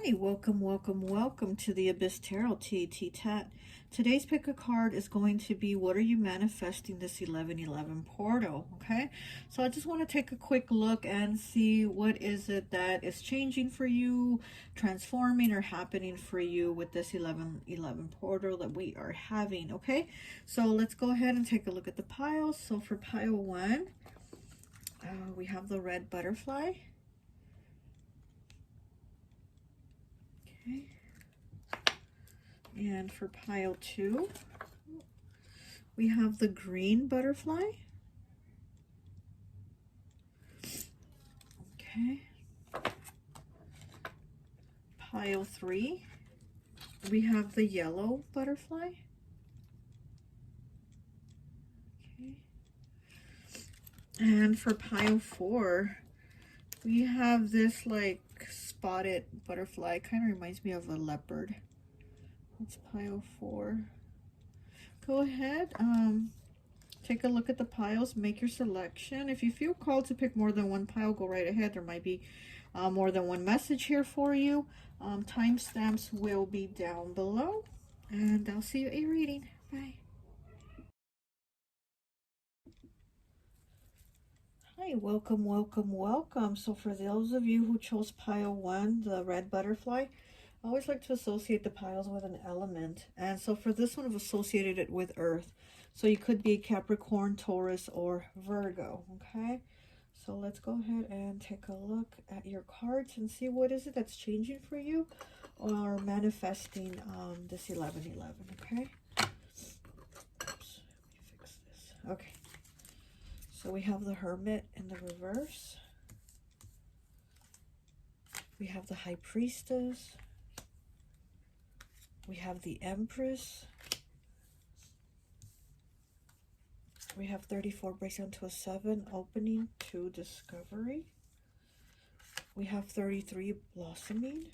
Hi, welcome, welcome, welcome to the Abyss Tarot T.A.T. Today's pick a card is going to be, what are you manifesting this 1111 portal? Okay, so I just want to take a quick look and see what is it that is changing for you, transforming or happening for you with this 1111 portal that we are having. Okay, so let's go ahead and take a look at the piles. So for pile 1, we have the red butterfly. Okay. And for pile 2, we have the green butterfly. Okay. Pile 3, we have the yellow butterfly. Okay. And for pile 4, we have this like spotted butterfly. Kind of reminds me of a leopard. That's pile 4. Go ahead, take a look at the piles, make your selection. If you feel called to pick more than one pile, go right ahead. There might be more than one message here for you. Timestamps will be down below, and I'll see you at your reading. Bye. Hi, welcome, welcome, welcome. So for those of you who chose pile 1, the red butterfly, I always like to associate the piles with an element. And so for this one, I've associated it with Earth. So you could be Capricorn, Taurus, or Virgo, okay? So let's go ahead and take a look at your cards and see what is it that's changing for you or manifesting this 1111, okay? Oops, let me fix this. Okay. So we have the Hermit in the reverse. We have the High Priestess. We have the Empress. We have 34 breaks down to a 7, opening to discovery. We have 33 blossoming.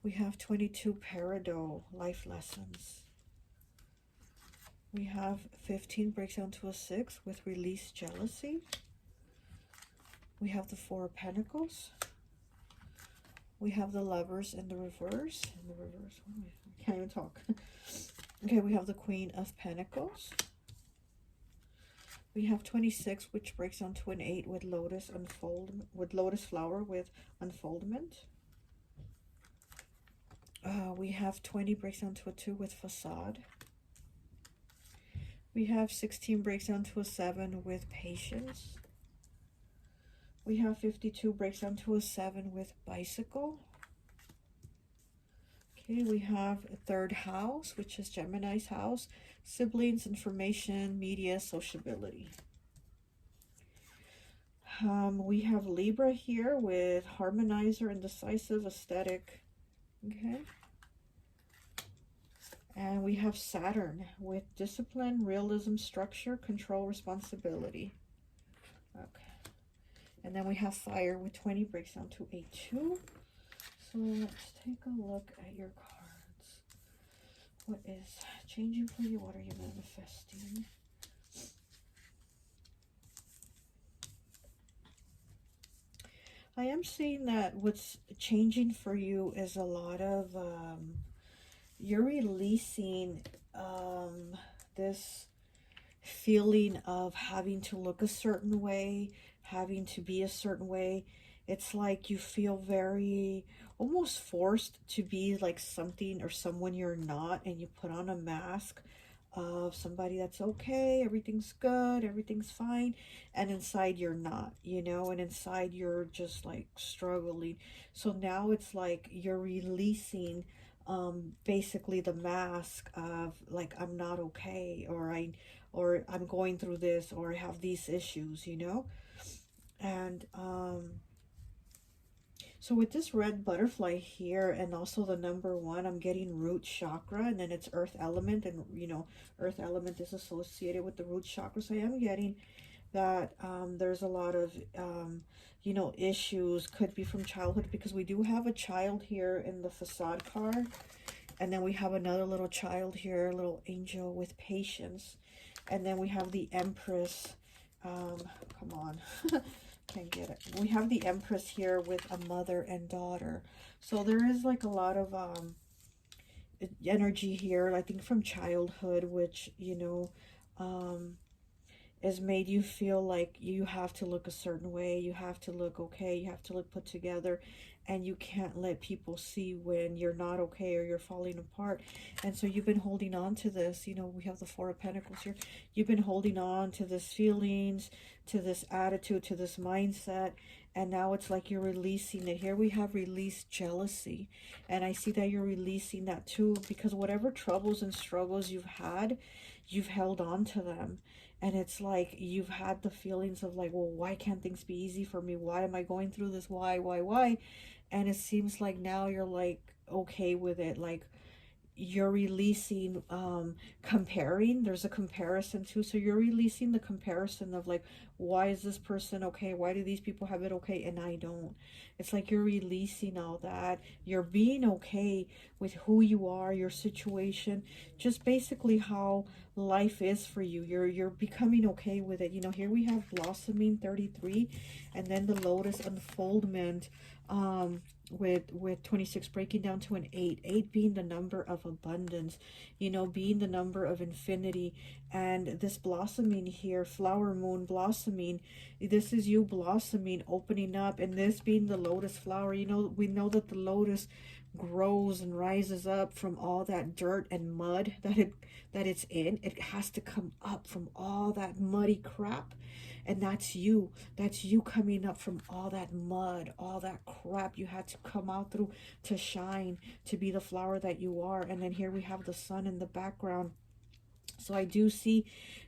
We have 22 peridot, life lessons. We have 15 breaks down to a 6 with release jealousy. We have the 4 of Pentacles. We have the Lovers in the reverse. I can't even talk. Okay, we have the Queen of Pentacles. We have 26, which breaks down to an 8 with lotus flower with unfoldment. We have 20 breaks down to a 2 with facade. We have 16 breaks down to a 7 with patience. We have 52 breaks down to a 7 with bicycle. Okay, we have a 3rd house, which is Gemini's house, siblings, information, media, sociability. We have Libra here with harmonizer, indecisive, aesthetic. Okay. And we have Saturn with discipline, realism, structure, control, responsibility. Okay. And then we have Fire with 20 breaks down to a 2. So let's take a look at your cards. What is changing for you? What are you manifesting? I am seeing that what's changing for you is a lot of, you're releasing this feeling of having to look a certain way, having to be a certain way. It's like you feel very almost forced to be like something or someone you're not, and you put on a mask of somebody that's okay, everything's good, everything's fine, and inside you're not, you know, and inside you're just like struggling. So now it's like you're releasing basically the mask of like, I'm not okay, or I'm going through this, or I have these issues, you know. And so with this red butterfly here, and also the number 1, I'm getting root chakra, and then it's earth element, and you know, earth element is associated with the root chakra. So I am getting that there's a lot of you know, issues, could be from childhood, because we do have a child here in the facade card, and then we have another little child here, a little angel with patience, and then we have the Empress. Come on. Can't get it. We have the Empress here with a mother and daughter. So there is like a lot of energy here, I think from childhood, which, has made you feel like you have to look a certain way, you have to look okay, you have to look put together, and you can't let people see when you're not okay or you're falling apart. And so you've been holding on to this. We have the Four of Pentacles here. You've been holding on to this feelings, to this attitude, to this mindset, and now it's like you're releasing it. Here we have released jealousy, and I see that you're releasing that too, because whatever troubles and struggles you've held on to them. And it's like you've had the feelings of like, well, why can't things be easy for me? Why am I going through this? Why? And it seems like now you're like okay with it. Like you're releasing comparing. There's a comparison too, so you're releasing the comparison of like, why is this person okay, why do these people have it okay and I don't? It's like you're releasing all that. You're being okay with who you are, your situation, just basically how life is for you. You're becoming okay with it. Here we have blossoming 33, and then the lotus unfoldment with 26 breaking down to an 8 being the number of abundance, being the number of infinity. And this blossoming here, flower moon blossoming, this is you blossoming, opening up, and this being the lotus flower. We know that the lotus grows and rises up from all that dirt and mud that it's in. It has to come up from all that muddy crap. And that's you coming up from all that mud, all that crap you had to come out through to shine, to be the flower that you are. And then here we have the sun in the background. So I do see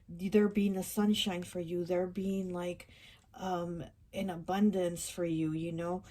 there being a sunshine for you, there being like an abundance for you,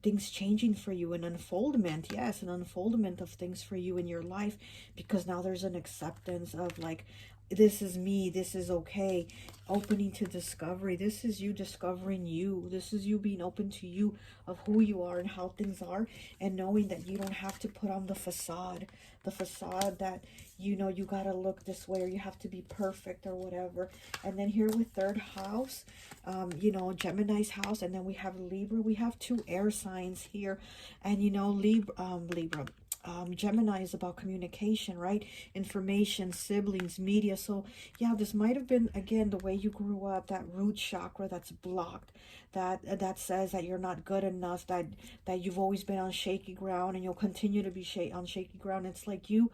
things changing for you, an unfoldment. Yes, an unfoldment of things for you in your life, because now there's an acceptance of like, this is me, this is okay. Opening to discovery. This is you discovering you. This is you being open to you, of who you are and how things are, and knowing that you don't have to put on the facade that you gotta look this way, or you have to be perfect or whatever. And then here with third house, Gemini's house, and then we have Libra. We have two air signs here, and Libra, Gemini is about communication, right? Information, siblings, media. So yeah, this might have been, again, the way you grew up, that root chakra that's blocked, that says that you're not good enough, that you've always been on shaky ground, and you'll continue to be on shaky ground. It's like you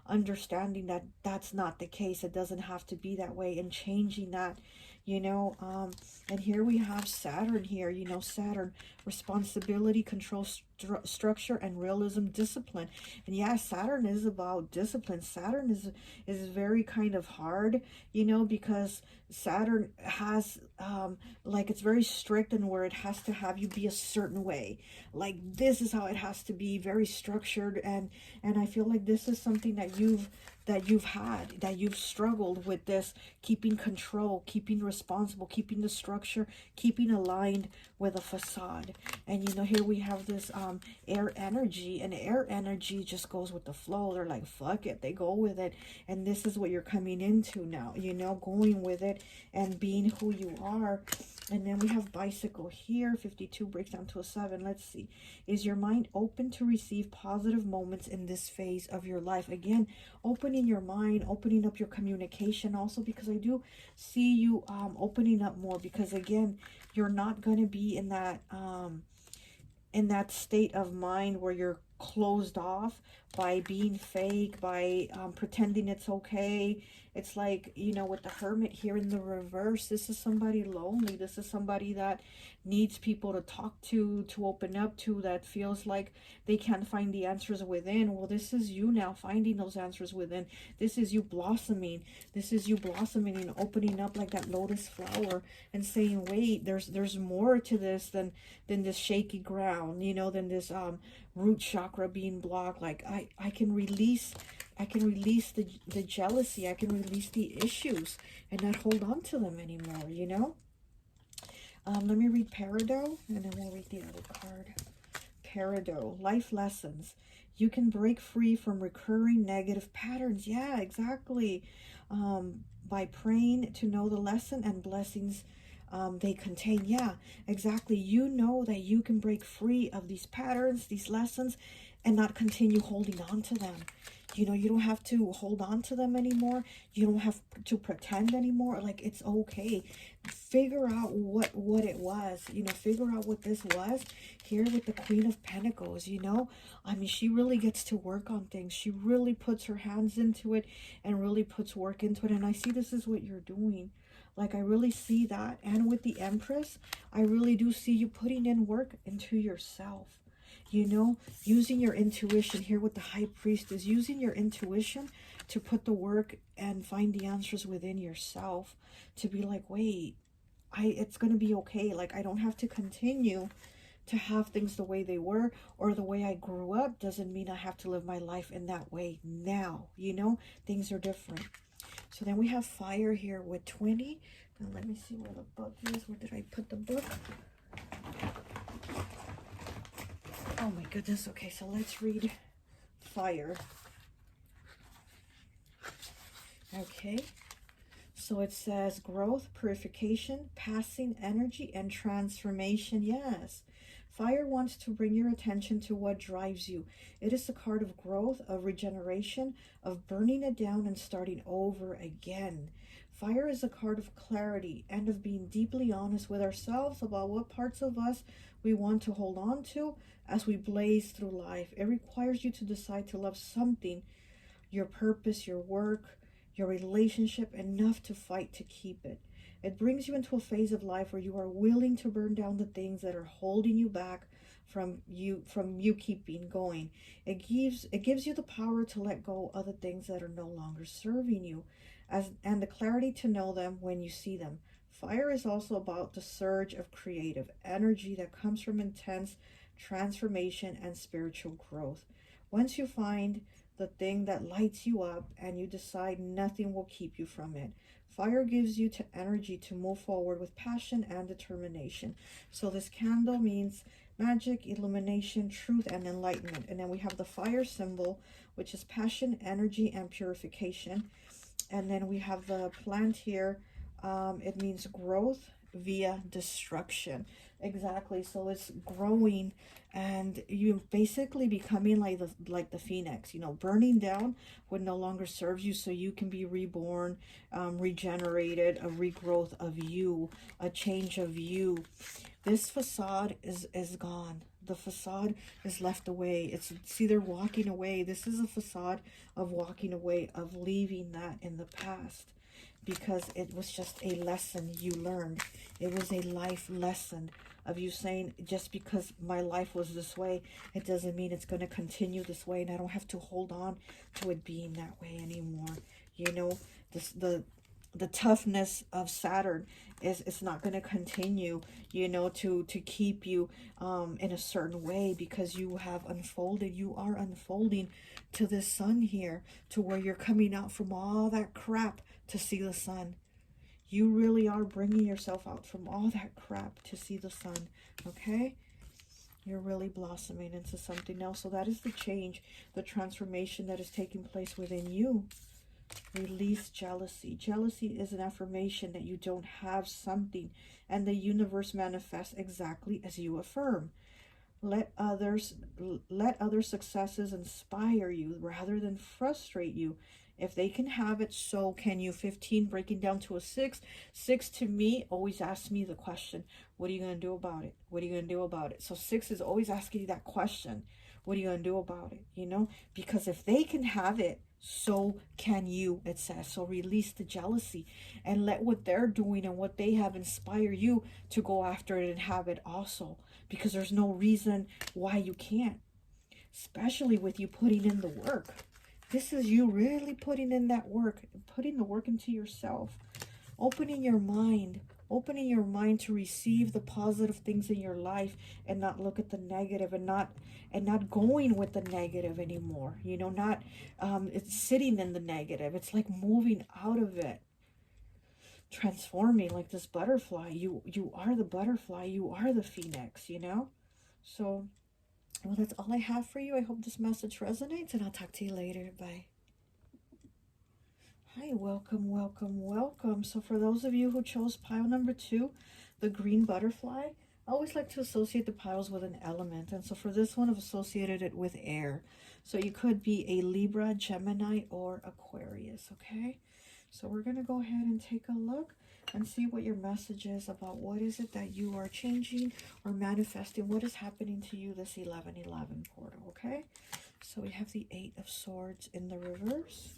understanding that that's not the case. It doesn't have to be that way, and changing that. And here we have Saturn here, Saturn, responsibility, control, structure, and realism, discipline. And yeah, Saturn is about discipline. Saturn is very kind of hard, because Saturn has like, it's very strict, and where it has to have you be a certain way, like this is how it has to be, very structured. And I feel like this is something that you've struggled with, this keeping control, keeping responsible, keeping the structure, keeping aligned with a facade. And here we have this air energy, and air energy just goes with the flow. They're like, fuck it, they go with it. And this is what you're coming into now, going with it and being who you are. And then we have bicycle here, 52 breaks down to a 7. Let's see. Is your mind open to receive positive moments in this phase of your life? Again, opening your mind, opening up your communication also, because I do see you opening up more, because again, you're not going to be in that state of mind where you're closed off by being fake, by pretending it's okay. It's like, with the Hermit here in the reverse, this is somebody lonely. This is somebody that needs people to talk to open up to, that feels like they can't find the answers within. Well, this is you now finding those answers within. This is you blossoming. This is you blossoming and opening up like that lotus flower, and saying, wait, there's more to this than this shaky ground, than this root chakra being blocked. Like I can release the jealousy. I can release the issues and not hold on to them anymore. Let me read Peridot, and then we'll read the other card. Peridot, life lessons. You can break free from recurring negative patterns. Yeah, exactly. By praying to know the lesson, and blessings they contain. Yeah, exactly. You know that you can break free of these patterns, these lessons, and not continue holding on to them. You know, you don't have to hold on to them anymore. You don't have to pretend anymore. Like, it's okay. Figure out what it was. You know, figure out what this was here with the Queen of Pentacles. You know, I mean, she really gets to work on things. She really puts her hands into it and really puts work into it. And I see this is what you're doing. Like, I really see that. And with the Empress, I really do see you putting in work into yourself. You know, using your intuition here with the High Priestess, using your intuition to put the work and find the answers within yourself, to be like, wait, it's going to be okay. Like, I don't have to continue to have things the way they were or the way I grew up. Doesn't mean I have to live my life in that way now. You know, things are different. So then we have fire here with 20. Now let me see where the book is. Where did I put the book? Oh my goodness. Okay, so let's read fire. Okay. So it says growth, purification, passing energy, and transformation. Yes. Fire wants to bring your attention to what drives you. It is the card of growth, of regeneration, of burning it down and starting over again. Fire is a card of clarity and of being deeply honest with ourselves about what parts of us we want to hold on to as we blaze through life. It requires you to decide to love something, your purpose, your work, your relationship, enough to fight to keep it. It brings you into a phase of life where you are willing to burn down the things that are holding you back from you keeping going. It gives you the power to let go of the things that are no longer serving you, and the clarity to know them when you see them. Fire is also about the surge of creative energy that comes from intense transformation and spiritual growth. Once you find the thing that lights you up and you decide nothing will keep you from it. Fire gives you energy to move forward with passion and determination. So this candle means magic, illumination, truth, and enlightenment. And then we have the fire symbol, which is passion, energy, and purification. And then we have the plant here. It means growth via destruction. Exactly. So it's growing, and you basically becoming like the phoenix. You know, burning down what no longer serves you, so you can be reborn, regenerated, a regrowth of you, a change of you. This facade is gone. The facade is left away. It's either walking away. This is a facade of walking away, of leaving that in the past, because it was just a lesson you learned. It was a life lesson of you saying, just because my life was this way, it doesn't mean it's going to continue this way, and I don't have to hold on to it being that way anymore. You know, the toughness of Saturn is it's not going to continue, you know, to keep you in a certain way, because you have unfolded. You are unfolding to this sun here, to where you're coming out from all that crap to see the sun. You really are bringing yourself out from all that crap to see the sun. Okay, you're really blossoming into something else. So that is the change, the transformation that is taking place within you. Release jealousy. Jealousy is an affirmation that you don't have something, and the universe manifests exactly as you affirm. Let other successes inspire you rather than frustrate you. If they can have it, so can you. 15, breaking down to a 6. 6 to me always asks me the question, what are you going to do about it? What are you going to do about it? So 6 is always asking you that question. What are you going to do about it? You know, because if they can have it, so can you, it says. So release the jealousy and let what they're doing and what they have inspire you to go after it and have it also, because there's no reason why you can't, especially with you putting in the work. This is you really putting in that work, putting the work into yourself, opening your mind to receive the positive things in your life, and not look at the negative, and not going with the negative anymore. You know, not it's sitting in the negative. It's like moving out of it, transforming like this butterfly. You are the butterfly. You are the phoenix, you know. So, well, that's all I have for you. I hope this message resonates, and I'll talk to you later. Bye. Hi, welcome, welcome, welcome. So for those of you who chose pile number 2, the green butterfly, I always like to associate the piles with an element. And so for this one, I've associated it with air. So you could be a Libra, Gemini, or Aquarius, okay? So we're going to go ahead and take a look and see what your message is about what is it that you are changing or manifesting. What is happening to you this 11/11 portal, okay? So we have the 8 of Swords in the reverse.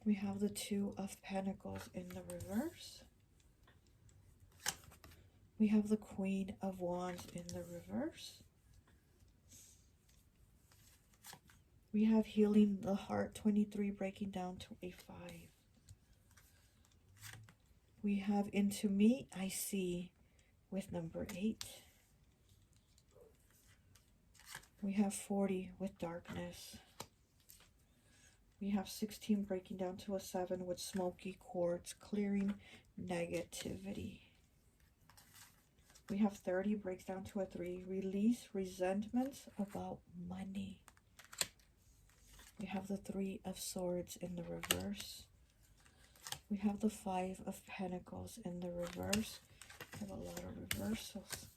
We have the 2 of Pentacles in the reverse. We have the Queen of Wands in the reverse. We have Healing the Heart, 23, breaking down to a 5. We have Into Me, I See, with number 8. We have 40 with Darkness. We have 16 breaking down to a 7 with Smoky Quartz, clearing negativity. We have 30 breaks down to a 3, release resentments about money. We have the 3 of Swords in the reverse. We have the 5 of Pentacles in the reverse. We have a lot of reversals.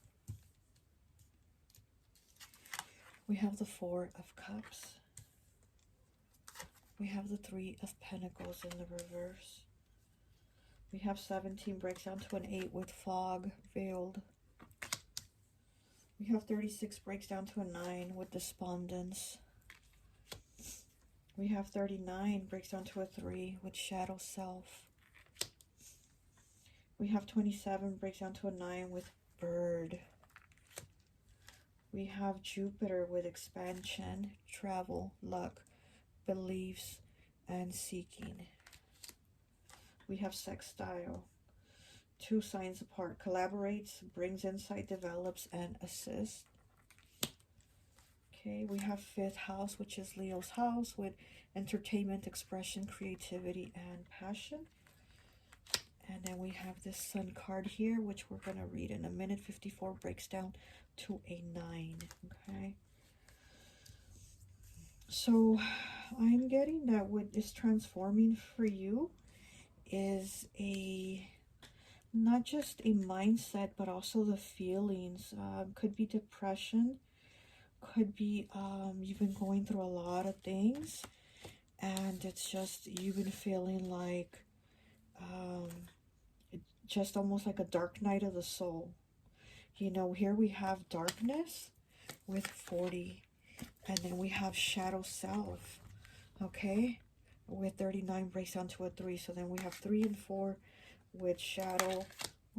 We have the 4 of Cups. We have the 3 of Pentacles in the reverse. We have 17 breaks down to an 8 with Fog, veiled. We have 36 breaks down to a 9 with Despondence. We have 39 breaks down to a 3 with Shadow Self. We have 27 breaks down to a 9 with Bird. We have Jupiter with Expansion, Travel, Luck, Beliefs, and Seeking. We have Sextile, 2 signs apart, collaborates, brings insight, develops, and assists. Okay, we have 5th house, which is Leo's house, with entertainment, expression, creativity, and passion. And then we have this Sun card here, which we're going to read in a minute. 54 breaks down to a 9. Okay. So I'm getting that what is transforming for you is not just a mindset, but also the feelings. Could be depression. Could be you've been going through a lot of things. And it's just you've been feeling like just almost like a dark night of the soul. You know, here we have darkness with 40, and then we have Shadow Self, okay, with 39 breaks down to a 3. So then we have 3 and 4 with Shadow.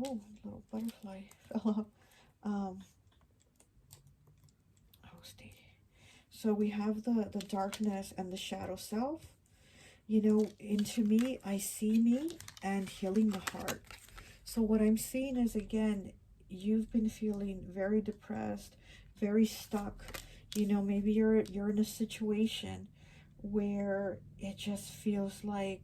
Oh, little butterfly fell off. Oh, stay. So we have the darkness and the Shadow Self. You know, Into Me, I See Me, and Healing the Heart. So what I'm seeing is, again, you've been feeling very depressed, very stuck. You know, maybe you're in a situation where it just feels like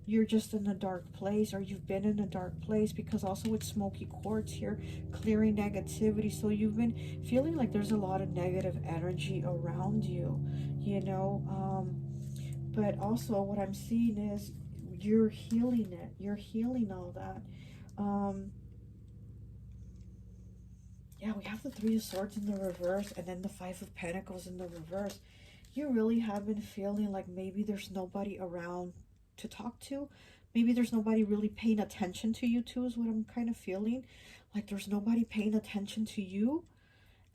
you're just in a dark place, or you've been in a dark place, because also with Smoky Quartz here, clearing negativity. So you've been feeling like there's a lot of negative energy around you, you know. But also what I'm seeing is you're healing it. You're healing all that. Yeah, we have the 3 of Swords in the reverse, and then the 5 of Pentacles in the reverse. You really have been feeling like maybe there's nobody around to talk to. Maybe there's nobody really paying attention to you too, is what I'm kind of feeling. Like there's nobody paying attention to you,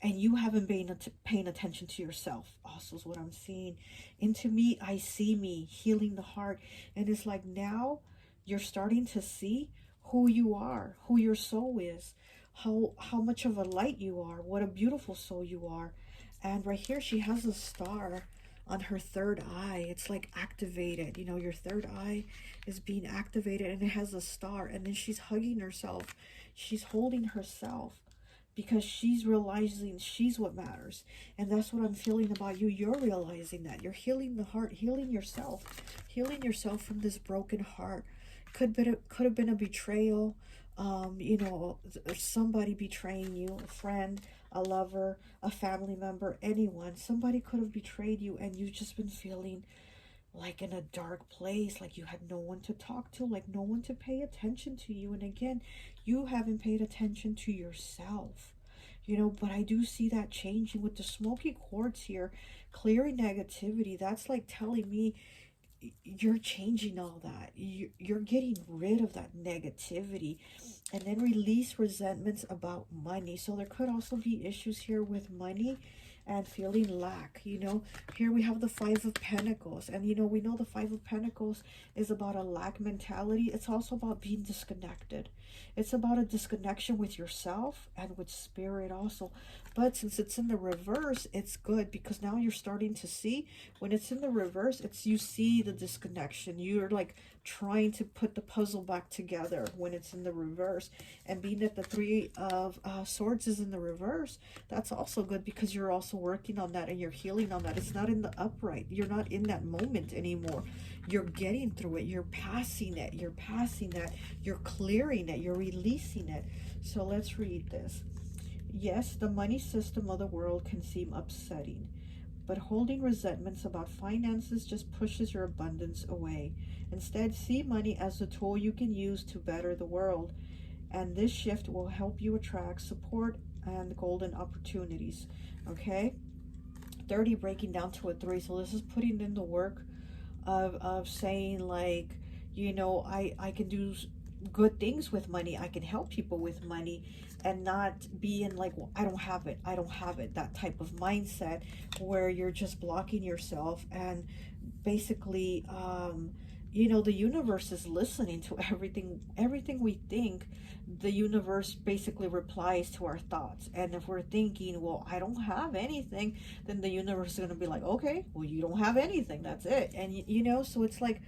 and you haven't been paying attention to yourself, also is what I'm seeing. Into Me, I See Me, healing the heart. And it's like now you're starting to see who you are, who your soul is, how much of a light you are, what a beautiful soul you are. And right here she has a star on her third eye. It's like activated, you know, your third eye is being activated, and it has a star. And then she's hugging herself, she's holding herself, because she's realizing she's what matters. And that's what I'm feeling about you. You're realizing that you're healing the heart, healing yourself from this broken heart. Could have been a betrayal, you know, somebody betraying you, a friend, a lover, a family member, anyone. Somebody could have betrayed you, and you've just been feeling like in a dark place, like you had no one to talk to, like no one to pay attention to you. And again, you haven't paid attention to yourself, you know. But I do see that changing with the smoky quartz here, clearing negativity. That's like telling me you're changing all that. You're getting rid of that negativity, and then release resentments about money. So there could also be issues here with money and feeling lack, you know. Here we have the Five of Pentacles, and you know, we know the Five of Pentacles is about a lack mentality. It's also about being disconnected. It's about a disconnection with yourself and with spirit also. But since it's in the reverse, it's good, because now you're starting to see, when it's in the reverse, it's, you see the disconnection. You're like trying to put the puzzle back together when it's in the reverse. And being that the Three of Swords is in the reverse, that's also good, because you're also working on that and you're healing on that. It's not in the upright. You're not in that moment anymore. You're getting through it. You're passing it. You're passing that. You're clearing it. You're releasing it. So let's read this. Yes, the money system of the world can seem upsetting, but holding resentments about finances just pushes your abundance away. Instead, see money as a tool you can use to better the world, and this shift will help you attract support and golden opportunities. Okay, 30 breaking down to a 3. So this is putting in the work of saying, like, you know, I can do good things with money. I can help people with money, and not being like, well, I don't have it, I don't have it, that type of mindset where you're just blocking yourself. And basically, you know, the universe is listening to everything we think. The universe basically replies to our thoughts. And if we're thinking, well, I don't have anything, then the universe is going to be like, okay, well, you don't have anything, that's it. And you know, so it's like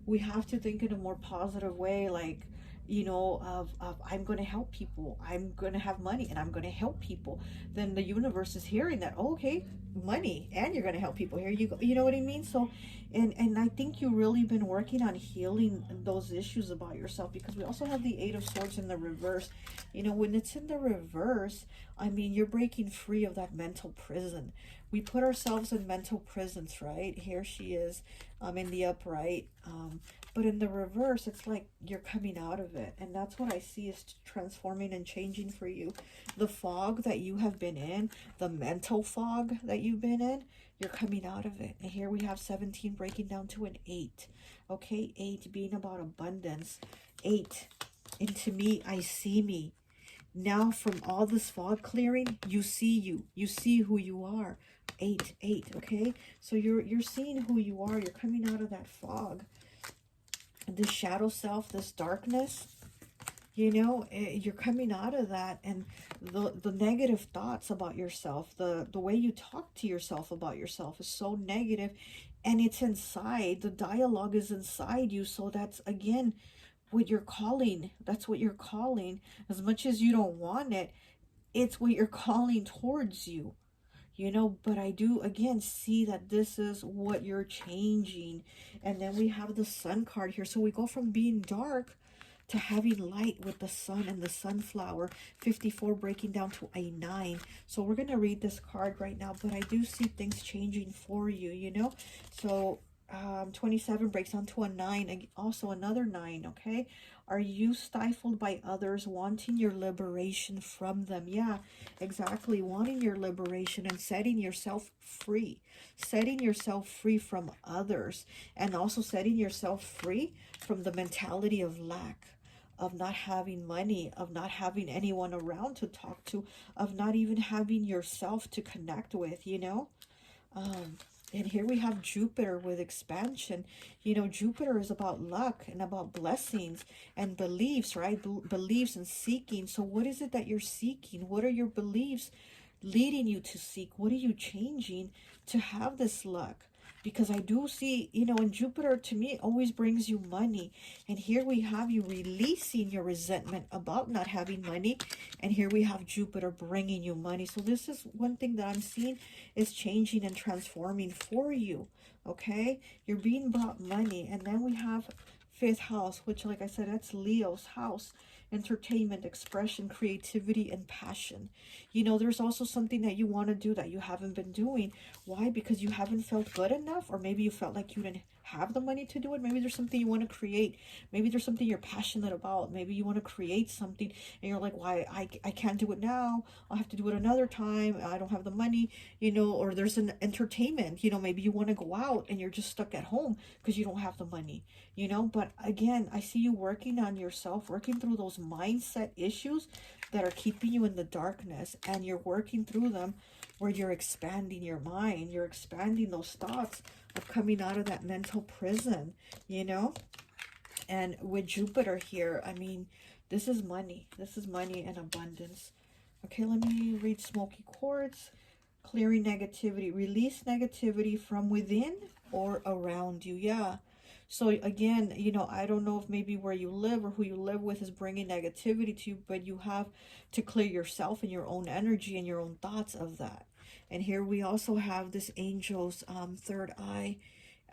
we have to think in a more positive way, like, you know, of I'm going to help people, I'm going to have money, and I'm going to help people. Then the universe is hearing that, oh, okay, money, and you're going to help people, here you go. You know what I mean? So and I think you've really been working on healing those issues about yourself, because we also have the Eight of Swords in the reverse. You know, when it's in the reverse, I mean, you're breaking free of that mental prison. We put ourselves in mental prisons, right? Here she is, in the upright, but in the reverse, it's like you're coming out of it. And that's what I see is transforming and changing for you. The fog that you have been in, the mental fog that you've been in, you're coming out of it. And here we have 17 breaking down to an 8. Okay, 8 being about abundance. 8, into me, I see me. Now from all this fog clearing, you see you. You see who you are. 8, 8, okay? So you're seeing who you are. You're coming out of that fog. This shadow self, this darkness, you know, you're coming out of that. And the negative thoughts about yourself, the way you talk to yourself about yourself is so negative, and it's inside. The dialogue is inside you. So that's, again, what you're calling. That's what you're calling. As much as you don't want it, it's what you're calling towards you. You know, but I do, again, see that this is what you're changing. And then we have the Sun card here. So we go from being dark to having light with the sun and the sunflower. 54 breaking down to a 9. So we're going to read this card right now, but I do see things changing for you, you know. So 27 breaks down to a 9, and also another 9, okay? Are you stifled by others, wanting your liberation from them? Yeah, exactly. Wanting your liberation and setting yourself free. Setting yourself free from others, and also setting yourself free from the mentality of lack, of not having money, of not having anyone around to talk to, of not even having yourself to connect with, you know? And here we have Jupiter with expansion. You know, Jupiter is about luck and about blessings and beliefs, right? Beliefs and seeking. So what is it that you're seeking? What are your beliefs leading you to seek? What are you changing to have this luck? Because I do see, you know, and Jupiter to me always brings you money. And here we have you releasing your resentment about not having money. And here we have Jupiter bringing you money. So this is one thing that I'm seeing is changing and transforming for you. Okay? You're being brought money. And then we have 5th house, which, like I said, that's Leo's house. Entertainment, expression, creativity, and passion. You know, there's also something that you want to do that you haven't been doing. Why? Because you haven't felt good enough, or maybe you felt like you didn't have the money to do it. Maybe there's something you want to create. Maybe there's something you're passionate about. Maybe you want to create something and you're like, why, I can't do it now. I'll have to do it another time. I don't have the money, or there's an entertainment, maybe you want to go out and you're just stuck at home because you don't have the money, but again, I see you working on yourself, working through those mindset issues that are keeping you in the darkness, and you're working through them where you're expanding your mind, you're expanding those thoughts of coming out of that mental prison, and with Jupiter here, I mean, this is money and abundance. Okay, let me read Smoky Quartz. Clearing negativity, release negativity from within or around you. Yeah. So again, I don't know if maybe where you live or who you live with is bringing negativity to you, but you have to clear yourself and your own energy and your own thoughts of that. And here we also have this angel's third eye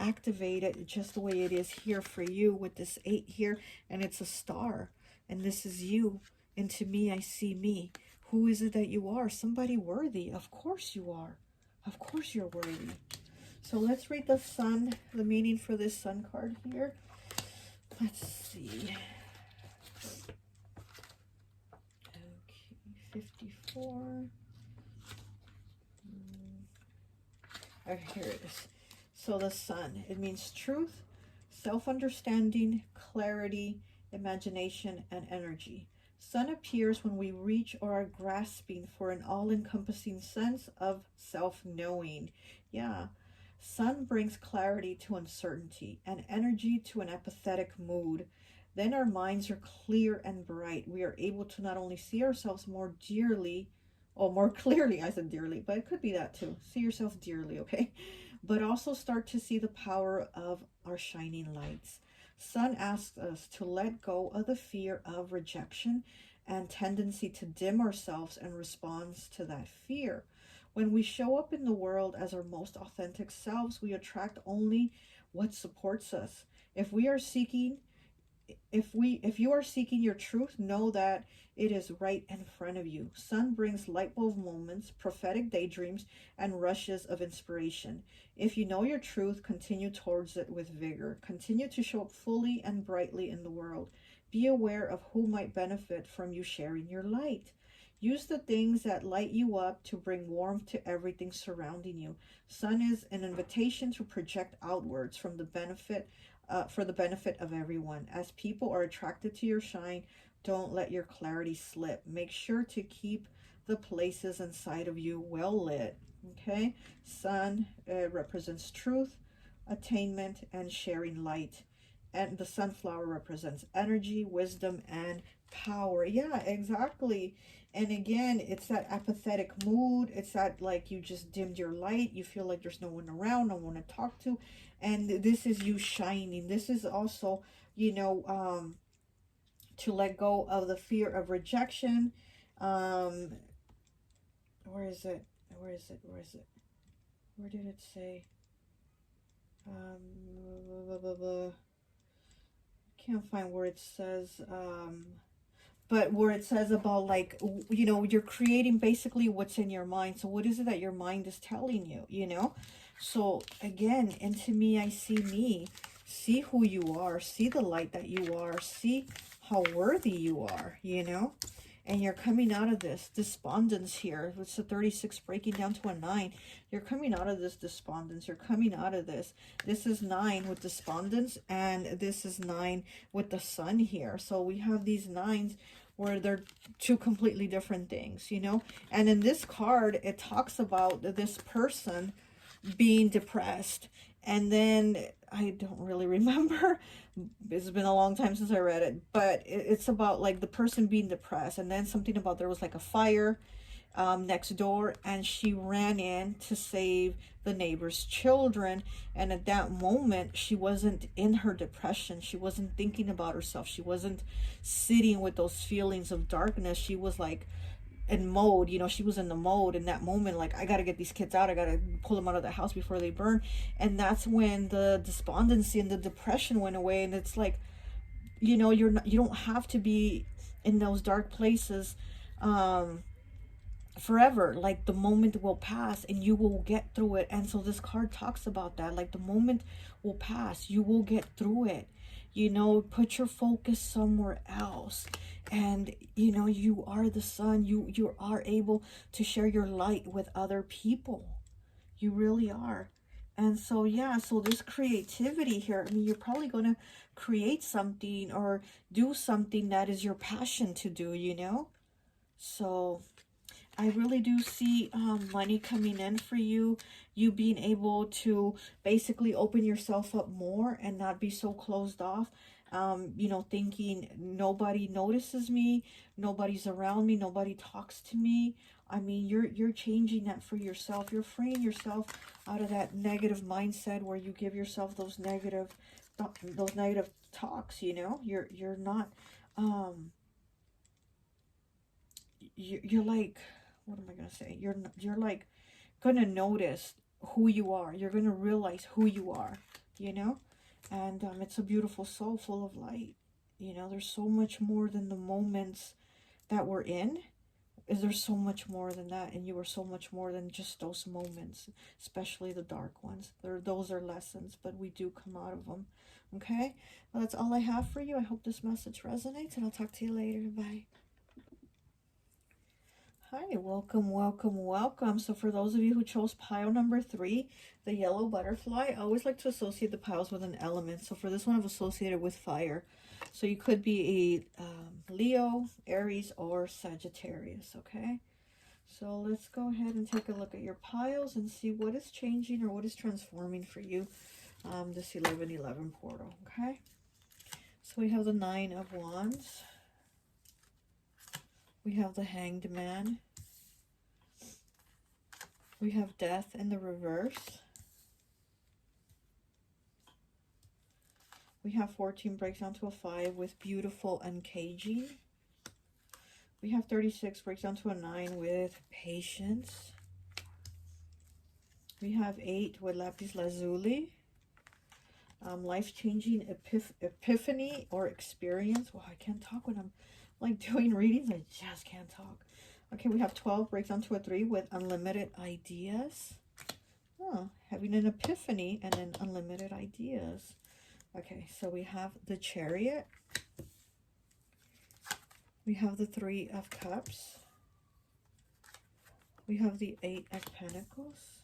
activated just the way it is here for you with this 8 here, and it's a star, and this is you, and to me, I see me. Who is it that you are? Somebody worthy. Of course you are. Of course you're worthy. So let's read the sun, the meaning for this sun card here. Let's see. Okay, 54. Okay, here it is. So the sun, it means truth, self-understanding, clarity, imagination, and energy. Sun appears when we reach or are grasping for an all-encompassing sense of self-knowing. Yeah. Sun brings clarity to uncertainty and energy to an apathetic mood. Then our minds are clear and bright. We are able to not only see ourselves more dearly, or more clearly, I said dearly, but it could be that too. See yourself dearly, okay? But also start to see the power of our shining lights. Sun asks us to let go of the fear of rejection and tendency to dim ourselves in response to that fear. When we show up in the world as our most authentic selves, we attract only what supports us. If you are seeking your truth, know that it is right in front of you. Sun brings light bulb moments, prophetic daydreams, and rushes of inspiration. If you know your truth, continue towards it with vigor. Continue to show up fully and brightly in the world. Be aware of who might benefit from you sharing your light. Use the things that light you up to bring warmth to everything surrounding you. Sun is an invitation to project outwards for the benefit of everyone. As people are attracted to your shine, don't let your clarity slip. Make sure to keep the places inside of you well lit. Okay? Sun represents truth, attainment, and sharing light. And the sunflower represents energy, wisdom, and power. Yeah, exactly. And again, it's that apathetic mood. It's that like you just dimmed your light. You feel like there's no one around, no one to talk to. And this is you shining. This is also, to let go of the fear of rejection. Where is it? Where is it? Where is it? Where did it say? Can't find where it says, but where it says about like, you're creating basically what's in your mind. So what is it that your mind is telling you, So again, into me, I see me. See who you are. See the light that you are. See how worthy you are, And you're coming out of this despondence here. It's a 36 breaking down to a 9. You're coming out of this despondence. You're coming out of this. This is 9 with despondence, and this is 9 with the sun here. So we have these 9s where they're two completely different things, And in this card, it talks about this person being depressed. And then I don't really remember. It's been a long time since I read it, but it's about like the person being depressed, and then something about there was like a fire next door, and she ran in to save the neighbor's children. And at that moment, she wasn't in her depression. She wasn't thinking about herself. She wasn't sitting with those feelings of darkness. She was like in mode, she was in the mode in that moment, like, I gotta get these kids out, I gotta pull them out of the house before they burn. And that's when the despondency and the depression went away. And it's like, you don't have to be in those dark places forever. Like the moment will pass and you will get through it. And so this card talks about that. Like the moment will pass, you will get through it. You know, put your focus somewhere else. And you know, you are the sun. You are able to share your light with other people. You really are. And so yeah, so this creativity here, I mean, you're probably going to create something or do something that is your passion to do, you know. So I really do see money coming in for you. You being able to basically open yourself up more and not be so closed off. You know, thinking nobody notices me, nobody's around me, nobody talks to me. I mean, you're changing that for yourself. You're freeing yourself out of that negative mindset where you give yourself those negative talks. You know, you're not. You're like, what am I gonna say? You're like gonna notice who you are. You're gonna realize who you are, you know. And it's a beautiful soul full of light. You know, there's so much more than the moments that we're in. Is there so much more than that? And you are so much more than just those moments, especially the dark ones. Those are lessons, but we do come out of them. Okay, well, that's all I have for you. I hope this message resonates, and I'll talk to you later. Bye. Hi, welcome, welcome, welcome. So for those of you who chose pile number 3, the yellow butterfly, I always like to associate the piles with an element. So for this one, I've associated with fire. So you could be a Leo, Aries, or Sagittarius, okay? So let's go ahead and take a look at your piles and see what is changing or what is transforming for you this 1111 portal, okay? So we have the 9 of Wands. We have the Hanged Man. We have Death in the reverse. We have 14 breaks down to a 5 with Beautiful and Caging. We have 36 breaks down to a 9 with Patience. We have 8 with Lapis Lazuli. Life-changing epiphany or experience. Well, I can't talk when I'm like doing readings. I just can't talk. Okay, we have 12 breaks down to a 3 with Unlimited Ideas. Oh, having an epiphany and then unlimited ideas. Okay, so we have the Chariot. We have the 3 of Cups. We have the 8 of Pentacles.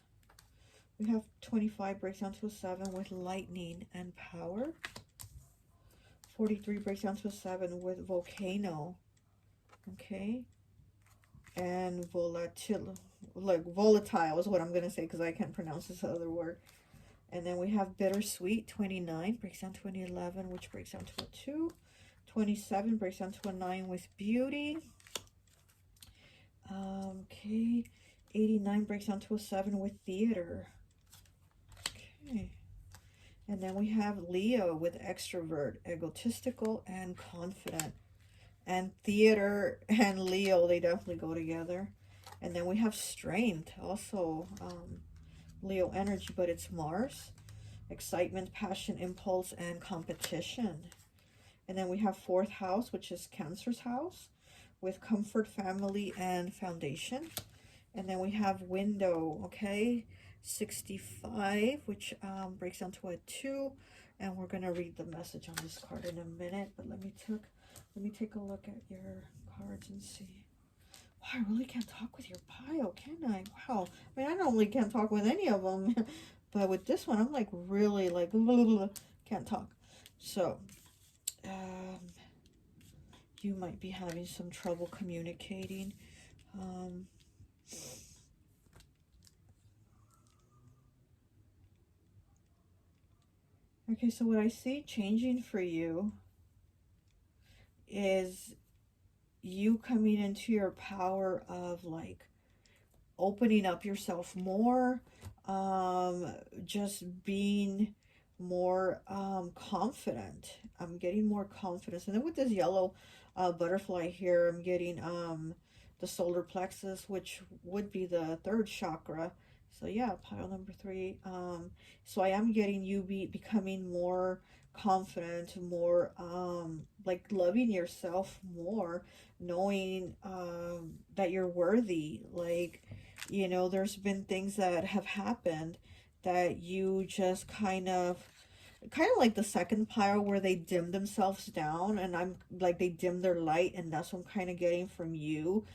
We have 25 breaks down to a 7 with Lightning and Power. 43 breaks down to a 7 with Volcano. Okay. And volatile is what I'm going to say because I can't pronounce this other word. And then we have Bittersweet, 29, breaks down to an 11, which breaks down to a 2. 27 breaks down to a 9 with Beauty. Okay. 89 breaks down to a 7 with Theater. Okay. And then we have Leo with Extrovert, Egotistical, and Confident. And Theater and Leo, they definitely go together. And then we have Strength, also Leo energy, but it's Mars. Excitement, passion, impulse, and competition. And then we have 4th house, which is Cancer's house, with Comfort, Family, and Foundation. And then we have Window, okay, 65, which breaks down to a 2. And we're going to read the message on this card in a minute. But let me take a look at your cards and see. Wow, I really can't talk with your pile, can I? Wow. I mean, I normally can't talk with any of them. But with this one, I'm like really like can't talk. So, you might be having some trouble communicating. Okay, so what I see changing for you is you coming into your power of like opening up yourself more, just being more confident. I'm getting more confidence. And then with this yellow butterfly here, I'm getting the solar plexus, which would be the 3rd chakra. So yeah, pile number 3. So I am getting you becoming more confident, more like loving yourself more, knowing that you're worthy. Like, there's been things that have happened that you just kind of like the second pile where they dim themselves down, and I'm like they dim their light, and that's what I'm kind of getting from you,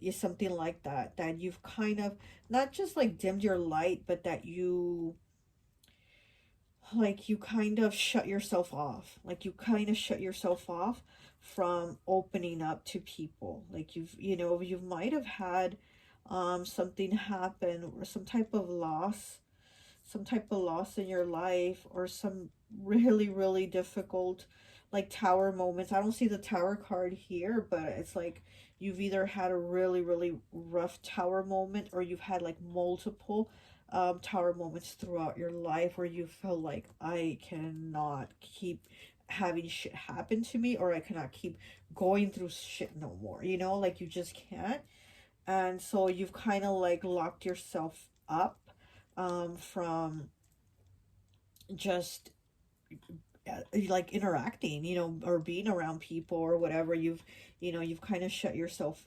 is something like that, that you've kind of not just like dimmed your light, but that you kind of shut yourself off. Like you kind of shut yourself off from opening up to people. Like you might have had something happen, or some type of loss in your life, or some really really difficult like tower moments. I don't see the tower card here, but it's like you've either had a really really rough tower moment, or you've had like multiple tower moments throughout your life where you feel like, I cannot keep having shit happen to me, or I cannot keep going through shit no more, like you just can't. And so you've kind of like locked yourself up from just like interacting, or being around people or whatever. You've kind of shut yourself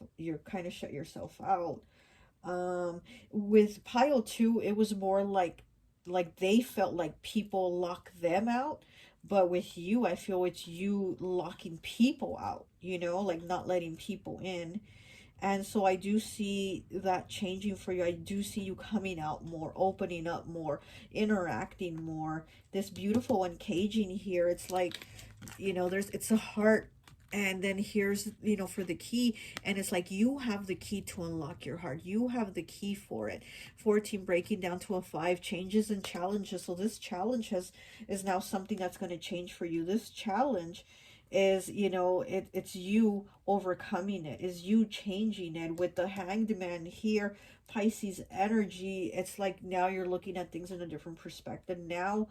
out. With pile 2, it was more like they felt like people lock them out, but with you, I feel it's you locking people out, like not letting people in. And so I do see that changing for you. I do see you coming out more, opening up more, interacting more. This beautiful uncaging here, it's like, it's a heart. And then here's, for the key. And it's like you have the key to unlock your heart. You have the key for it. 14 breaking down to a 5, changes and challenges. So this challenge is now something that's going to change for you. This challenge is, it's you overcoming it, is you changing it. With the Hanged Man here, Pisces energy, it's like now you're looking at things in a different perspective. Now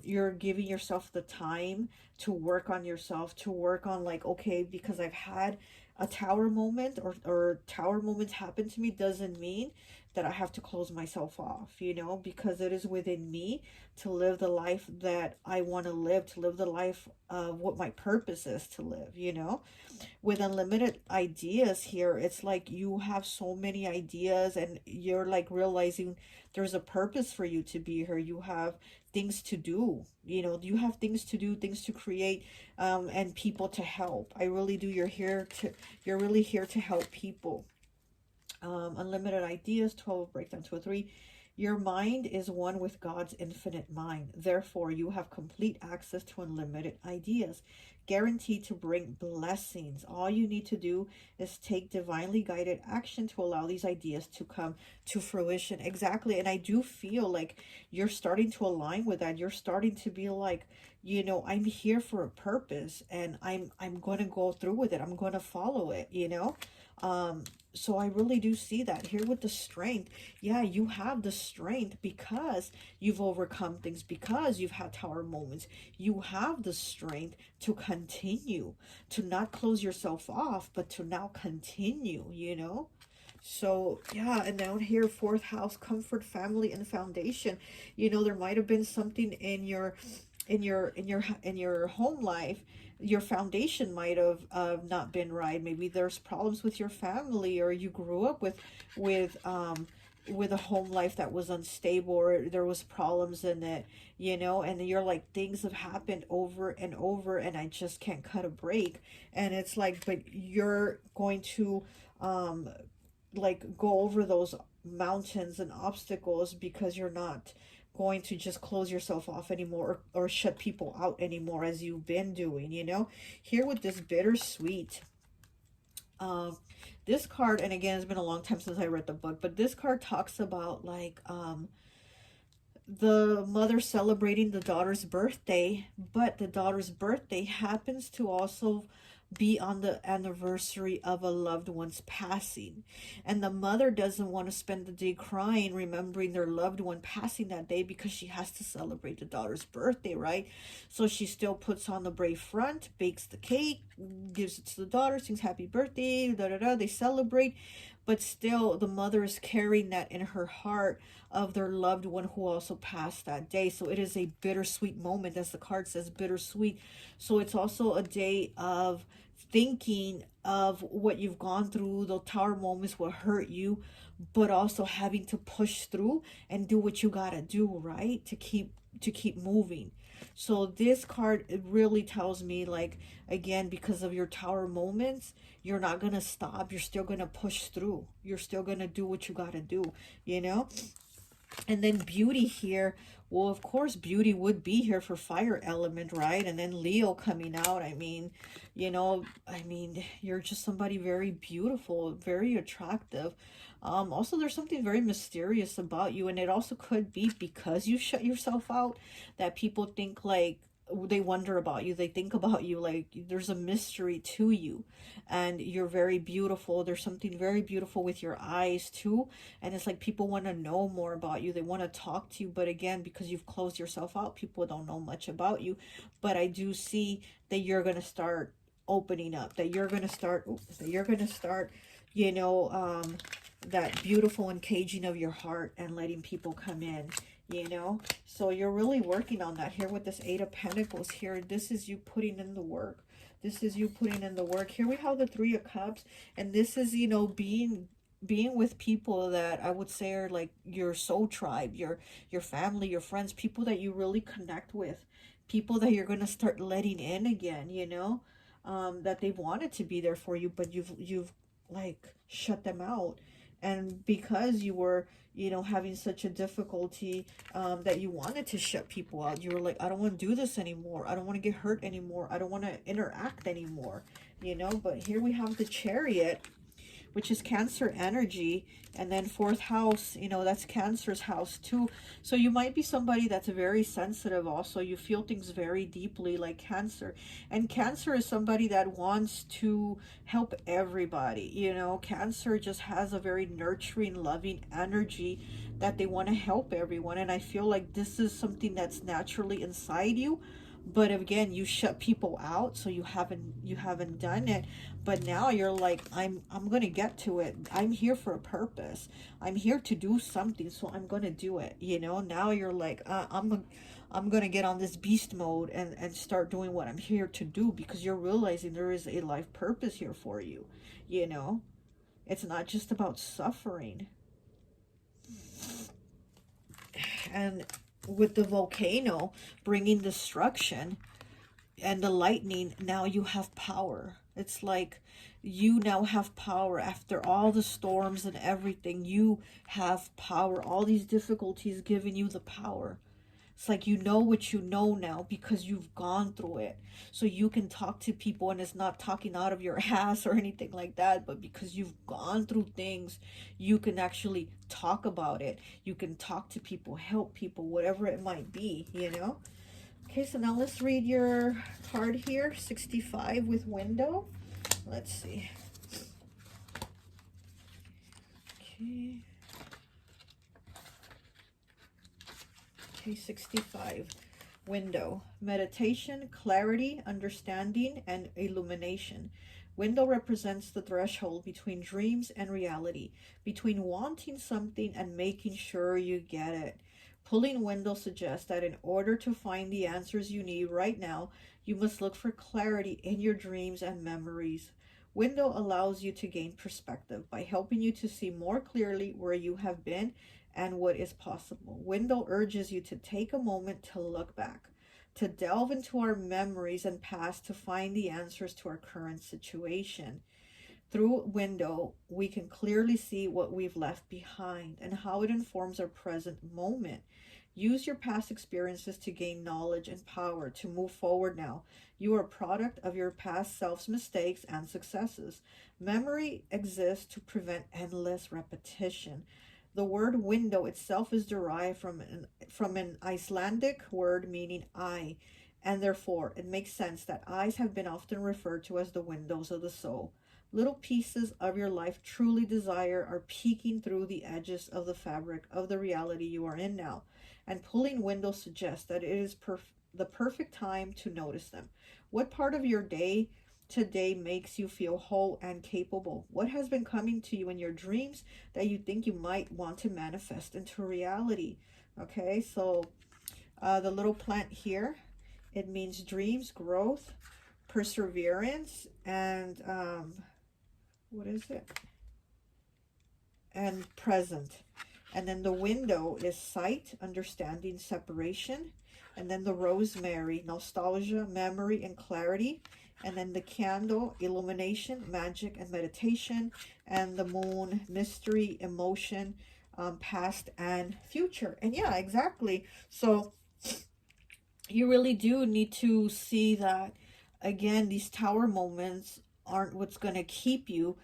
you're giving yourself the time to work on yourself, to work on like, okay, because I've had a tower moment, or tower moments happen to me, doesn't mean that I have to close myself off, because it is within me to live the life that I want to live, to live the life of what my purpose is to live, With unlimited ideas here, it's like you have so many ideas, and you're like realizing there's a purpose for you to be here. You have things to do, you have things to do, things to create, and people to help. I really do. You're really here to help people. Unlimited ideas, 12 breakdown to a 3. Your mind is one with God's infinite mind. Therefore, you have complete access to unlimited ideas, guaranteed to bring blessings. All you need to do is take divinely guided action to allow these ideas to come to fruition. Exactly. And I do feel like you're starting to align with that. You're starting to be like, I'm here for a purpose, and I'm going to go through with it. I'm going to follow it, so I really do see that here with the strength. Yeah, you have the strength because you've overcome things, because you've had tower moments. You have the strength to continue, to not close yourself off, but to now continue. So yeah, and down here, 4th house, comfort, family, and foundation. There might have been something in your home life. Your foundation might have not been right. Maybe there's problems with your family, or you grew up with a home life that was unstable, or there was problems in it, and you're like, things have happened over and over, and I just can't cut a break. And it's like, but you're going to like go over those mountains and obstacles, because you're not going to just close yourself off anymore, or shut people out anymore, as you've been doing, Here with this bittersweet, this card, and again, it's been a long time since I read the book, but this card talks about like the mother celebrating the daughter's birthday, but the daughter's birthday happens to also be on the anniversary of a loved one's passing. And the mother doesn't want to spend the day crying, remembering their loved one passing that day, because she has to celebrate the daughter's birthday, right? So she still puts on the brave front, bakes the cake, gives it to the daughter, sings happy birthday, da da da, they celebrate. but still the mother is carrying that in her heart of their loved one who also passed that day. So it is a bittersweet moment, as the card says, bittersweet. So it's also a day of thinking of what you've gone through, the tower moments will hurt you, but also having to push through and do what you gotta do, right? To keep moving. So this card, it really tells me, like, again, because of your tower moments, you're not gonna stop. You're still gonna push through. You're still gonna do what you gotta do, you know? And then beauty here, well, of course, beauty would be here for fire element, right? And then Leo coming out. I mean, you're just somebody very beautiful, very attractive. Also, there's something very mysterious about you, and it also could be because you shut yourself out that people think, like, they wonder about you. They think about you, like there's a mystery to you, and you're very beautiful. There's something very beautiful with your eyes too, and it's like people want to know more about you. They want to talk to you, but again, because you've closed yourself out, people don't know much about you. But I do see that you're going to start opening up, that you're going to start you know that beautiful encaging of your heart and letting people come in, so you're really working on that here with this Eight of Pentacles here. This is you putting in the work. This is you putting in the work. Here we have the Three of Cups, and this is, being with people that I would say are like your soul tribe, your family, your friends, people that you really connect with, people that you're going to start letting in again, that they wanted to be there for you, but you've like shut them out. And because you were, having such a difficulty, that you wanted to shut people out, you were like, I don't want to do this anymore, I don't want to get hurt anymore, I don't want to interact anymore, but here we have the Chariot, which is Cancer energy. And then fourth house, that's Cancer's house too. So you might be somebody that's very sensitive also. You feel things very deeply, like Cancer. And Cancer is somebody that wants to help everybody. Cancer just has a very nurturing, loving energy that they want to help everyone. And I feel like this is something that's naturally inside you, but again, you shut people out, so you haven't done it. But now you're like, I'm gonna get to it. I'm here for a purpose. I'm here to do something, so I'm gonna do it. Now you're like, I'm gonna get on this beast mode and start doing what I'm here to do, because you're realizing there is a life purpose here for you. It's not just about suffering. And with the volcano bringing destruction and the lightning, now you have power. It's like you now have power after all the storms and everything. You have power. All these difficulties giving you the power. It's like you know what you know now because you've gone through it. So you can talk to people, and it's not talking out of your ass or anything like that, but because you've gone through things, you can actually talk about it. You can talk to people, help people, whatever it might be. Okay, so now let's read your card here, 65 with window. Let's see. Okay. Okay, 65. Window. Meditation, clarity, understanding, and illumination. Window represents the threshold between dreams and reality, between wanting something and making sure you get it. Pulling window suggests that in order to find the answers you need right now, you must look for clarity in your dreams and memories. Window allows you to gain perspective by helping you to see more clearly where you have been and what is possible. Window urges you to take a moment to look back, to delve into our memories and past to find the answers to our current situation. Through window, we can clearly see what we've left behind and how it informs our present moment. Use your past experiences to gain knowledge and power to move forward now. You are a product of your past self's mistakes and successes. Memory exists to prevent endless repetition. The word window itself is derived from an Icelandic word meaning eye, and therefore it makes sense that eyes have been often referred to as the windows of the soul. Little pieces of your life truly desire are peeking through the edges of the fabric of the reality you are in now, and pulling windows suggests that it is the perfect time to notice them. What part of your day today makes you feel whole and capable? What has been coming to you in your dreams that you think you might want to manifest into reality? Okay, so the little plant here, it means dreams, growth, perseverance, and what is it? And present. And then the window is sight, understanding, separation. And then the rosemary, nostalgia, memory, and clarity. And then the candle, illumination, magic, and meditation. And the moon, mystery, emotion, past and future. And yeah, exactly. So you really do need to see that, again, these tower moments aren't what's going to keep you,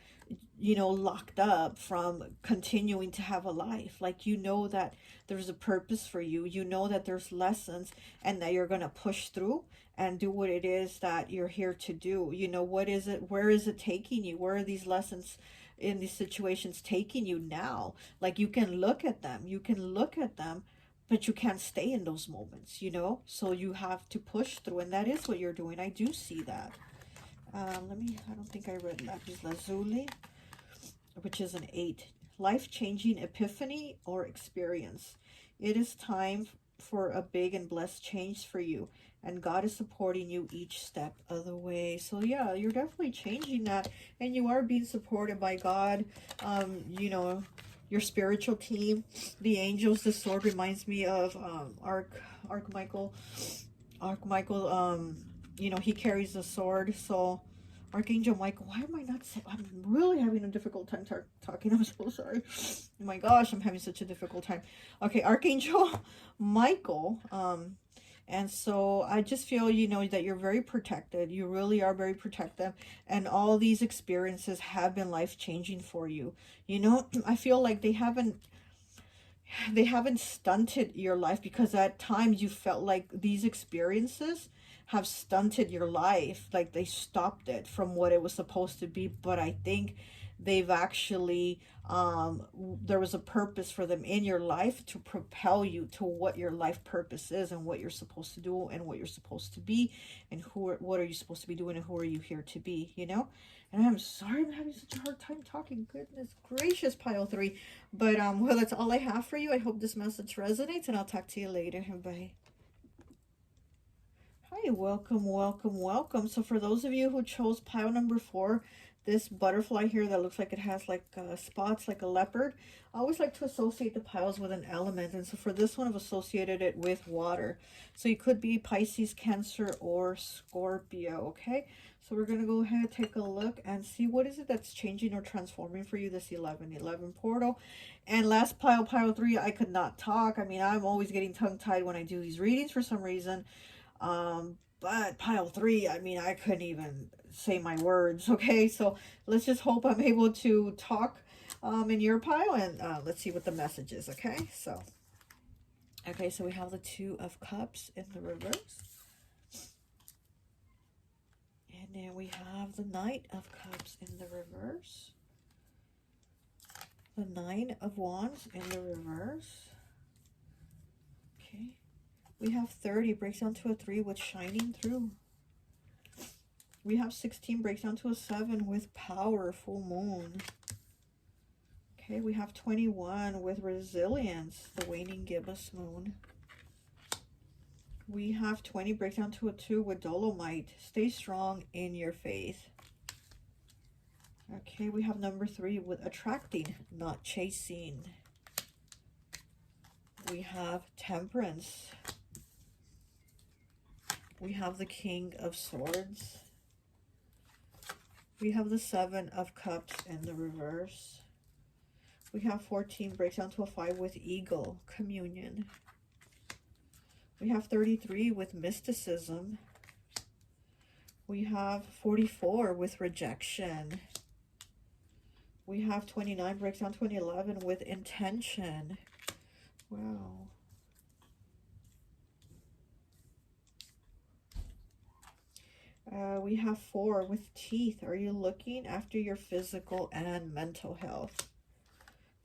you know, locked up from continuing to have a life. Like, you know that there's a purpose for you. You know that there's lessons and that you're going to push through and do what it is that you're here to do. You know, what is it? Where is it taking you? Where are these lessons in these situations taking you now? Like, you can look at them. You can look at them, but you can't stay in those moments, you know? So you have to push through, and that is what you're doing. I do see that. I don't think I read Lapis Lazuli, which is an 8. Life-changing epiphany or experience. It is time for a big and blessed change for you, and God is supporting you each step of the way. So yeah, you're definitely changing that, and you are being supported by God. You know, your spiritual team, the angels. The sword reminds me of Archmichael. You know, he carries the sword. So Archangel Michael, why am I not saying? I'm really having a difficult time talking. I'm so sorry. Oh my gosh, I'm having such a difficult time. Okay, Archangel Michael. And so I just feel, you know, that you're very protected. You really are very protected. And all these experiences have been life-changing for you. You know, I feel like they haven't stunted your life, because at times you felt like these experiences have stunted your life, like they stopped it from what it was supposed to be. But I think they've actually there was a purpose for them in your life to propel you to what your life purpose is, and what you're supposed to do, and what you're supposed to be, and what are you supposed to be doing, and who are you here to be, you know? And I'm sorry I'm having such a hard time talking. Goodness gracious, pile 3. But well, that's all I have for you. I hope this message resonates, and I'll talk to you later. Bye. Hi, welcome, welcome, welcome. So for those of you who chose pile number 4, this butterfly here that looks like it has like spots like a leopard, I always like to associate the piles with an element. And so for this one, I've associated it with water. So you could be Pisces, Cancer, or Scorpio, okay? So we're going to go ahead, take a look, and see what is it that's changing or transforming for you, this 1111 portal. And last pile, pile 3, I could not talk. I mean, I'm always getting tongue-tied when I do these readings for some reason. But pile 3, I mean, I couldn't even say my words, okay? So let's just hope I'm able to talk in your pile, and let's see what the message is, okay? So, okay, so we have the 2 of Cups in the reverse. And then we have the Knight of Cups in the reverse. The 9 of Wands in the reverse. Okay. We have 30, breaks down to a 3 with shining through. We have 16, breaks down to a 7 with power, full moon. Okay, we have 21 with resilience, the waning gibbous moon. We have 20, breaks down to a 2 with dolomite, stay strong in your faith. Okay, we have number 3 with attracting, not chasing. We have temperance. We have the King of Swords. We have the 7 of Cups in the reverse. We have 14, breaks down to a 5 with eagle, communion. We have 33 with mysticism. We have 44 with rejection. We have 29, breaks down to an 11 with intention. Wow. We have 4 with teeth. Are you looking after your physical and mental health?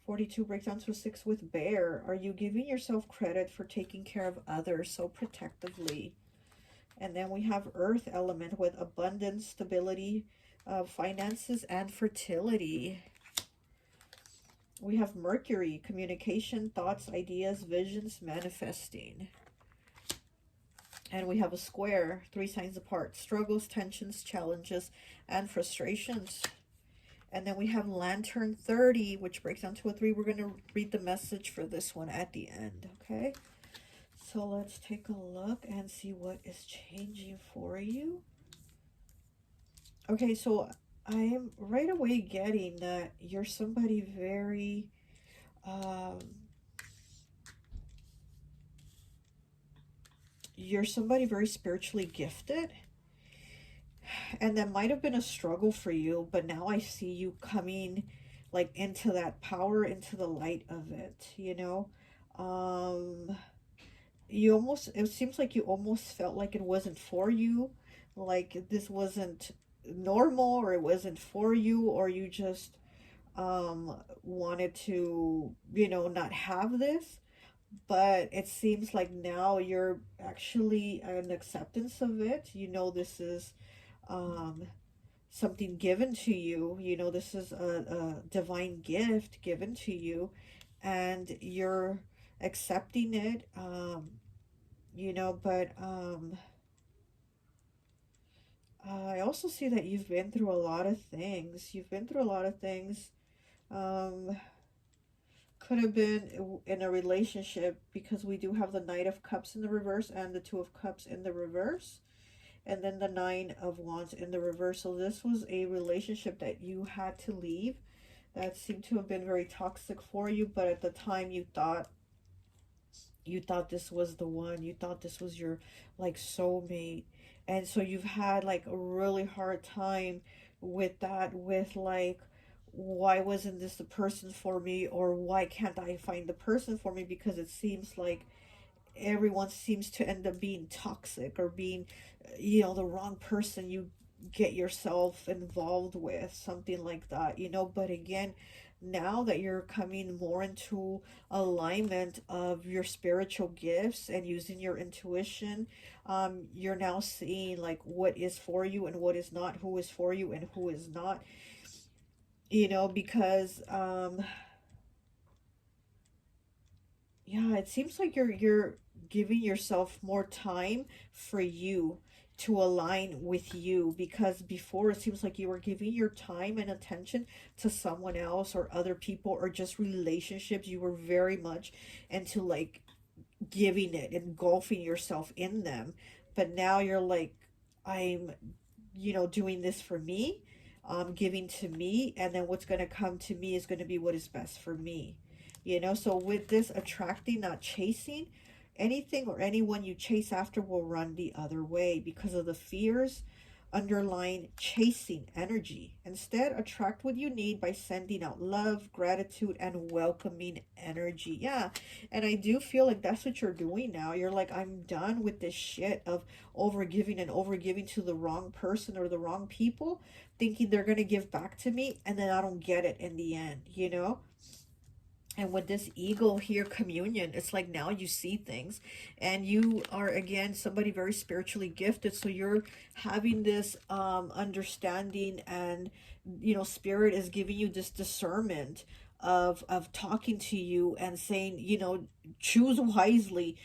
42 breaks down to a 6 with bear. Are you giving yourself credit for taking care of others so protectively? And then we have earth element with abundance, stability, finances, and fertility. We have Mercury, communication, thoughts, ideas, visions, manifesting. And we have a square, 3 signs apart, struggles, tensions, challenges, and frustrations. And then we have Lantern 30, which breaks down to a 3. We're going to read the message for this one at the end, okay? So let's take a look and see what is changing for you. Okay, so I am right away getting that you're somebody very, spiritually gifted. And that might have been a struggle for you, but now I see you coming like into that power, into the light of it, you know? You almost, it seems like you almost felt like it wasn't for you, like this wasn't normal, or it wasn't for you, or you just wanted to, not have this. But it seems like now you're actually an acceptance of it. This is um something given to you. This is a divine gift given to you, and you're accepting it. But I also see that you've been through a lot of things. Um, could have been in a relationship, because we do have the Knight of Cups in the reverse and the Two of Cups in the reverse, and then the Nine of Wands in the reverse. So this was a relationship that you had to leave, that seemed to have been very toxic for you, but at the time you thought this was the one. You thought this was your like soulmate. And so you've had like a really hard time with that, with like, why wasn't this the person for me, or why can't I find the person for me? Because it seems like everyone seems to end up being toxic, or being, the wrong person you get yourself involved with, something like that, but again, now that you're coming more into alignment of your spiritual gifts and using your intuition, you're now seeing like what is for you and what is not, who is for you and who is not, because yeah, it seems like you're giving yourself more time for you, to align with you, because before it seems like you were giving your time and attention to someone else or other people, or just relationships. You were very much into like giving it, engulfing yourself in them. But now you're like, I'm, doing this for me, giving to me, and then what's going to come to me is going to be what is best for me. So with this, attracting, not chasing, anything or anyone you chase after will run the other way because of the fears underlying chasing energy. Instead, attract what you need by sending out love, gratitude, and welcoming energy. Yeah, and I do feel like that's what you're doing now. You're like, I'm done with this shit of overgiving and overgiving to the wrong person or the wrong people, thinking they're going to give back to me, and then I don't get it in the end. And with this eagle here, communion, it's like now you see things, and you are again somebody very spiritually gifted. So you're having this understanding, and spirit is giving you this discernment of talking to you and saying, choose wisely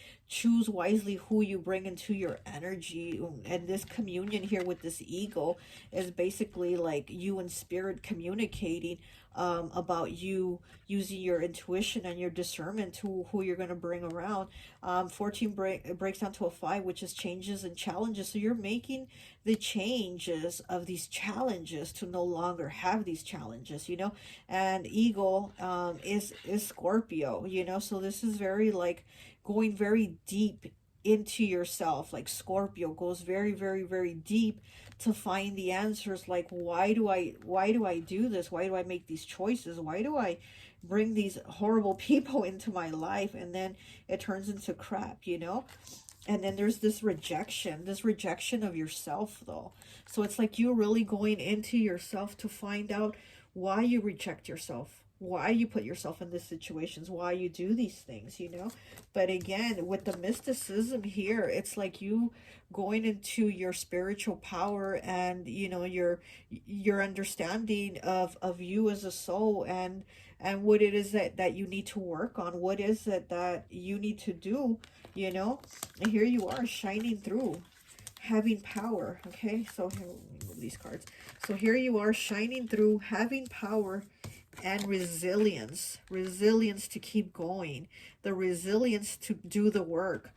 who you bring into your energy. And this communion here with this eagle is basically like you and spirit communicating about you using your intuition and your discernment to who you're going to bring around. 14 breaks down to a 5, which is changes and challenges. So you're making the changes of these challenges to no longer have these challenges, and eagle is Scorpio, so this is very like going very deep into yourself. Like Scorpio goes very, very, very deep to find the answers. Like, why do I do this? Why do I make these choices? Why do I bring these horrible people into my life? And then it turns into crap. And then there's this rejection of yourself, though. So it's like you're really going into yourself to find out why you reject yourself. why you put yourself in these situations, why you do these things, But again, with the mysticism here, it's like you going into your spiritual power, and your understanding of you as a soul, and what it is that you need to work on, what is it that you need to do, and here you are shining through, having power. Okay, so here, let me move these cards. So here you are shining through, having power and resilience to keep going, the resilience to do the work,